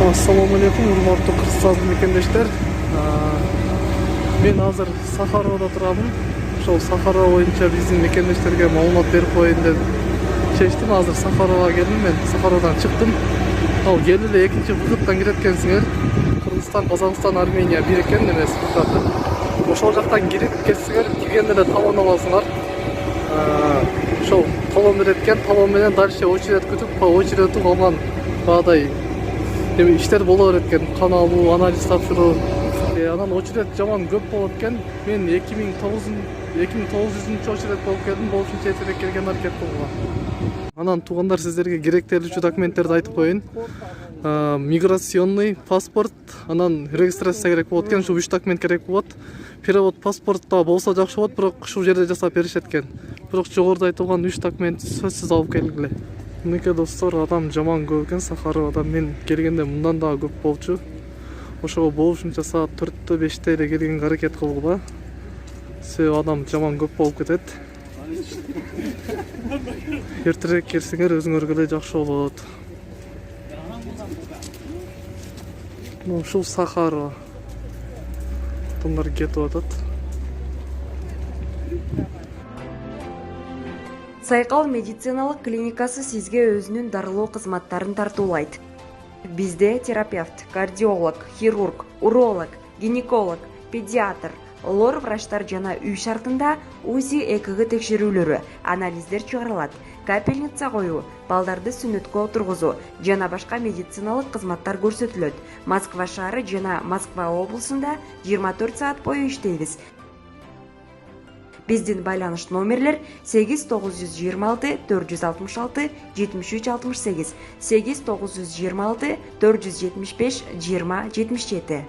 Assalamu alaikum, урматтуу кыргызстан мекендештер. Мен азыр Сахаровда турабын. Ошол Сахарова боюнча биздин мекендештерге маалымат берип коеюн деп чечтим. Азыр Сахаровга келдим, мен Сахаровдан чыктым. Ал келип эле экинчи выкыттан кирет экенсиңер. Кыргызстан, Казакстан, Армения бир экен эмес выкыты. Ошол жактан кирип кетсиңер, киргенде эле талон аласыңар. Ошол талон берет экен, талон менен дальше очередь күтүп, очередь алган баадай иштер боло берет экен, кан алуу, анализ тапшыруу. Анан очередь жаман көп болот экен. Мен 2900 очередь болуп келдим, болушунча эртерээк келген аракет кылган. Анан туугандар, сиздерге керектелүүчү документтерди айтып коеюн. Миграционный паспорт, анан регистрация керек болот экен, ушу 3 документ керек болот. Перевод паспортта болсо жакшы болот, бирок ушул жерде жасап беришет экен. Бирок жогоруда айтылган 3 документ сөзсүз алып келгиле. Мынакей достор, адам жаман көп экен Сахаровда. Мен келгенде мындан дагы көп болчу. Ошого болушунча саат 4-5 эле келгенге аракет кылгыла. Себеби адам жаман көп болуп кетет. Эртерээк келсеңер өзүңөргө эле жакшы болот. Ушул Сахарова. Адамдар кетип атат. Сайкал медициналык клиникасы сизге өзүнүн дарылоо кызматтарын тартуулайт. Бизде терапевт, кардиолог, хирург, уролог, гинеколог, педиатр, лор врачтар жана үй шартында УЗИ ЭКГ текшерүүлөрү, анализдер чыгарылат, капельница коюу, балдарды сүнөткө отургузуу жана башка медициналык кызматтар көрсөтүлөт. Москва шаары жана Москва облусунда 24 саат бою иштейбиз. Биздин байланыш номерлер 8926 466 7368, 8926 475 20 77.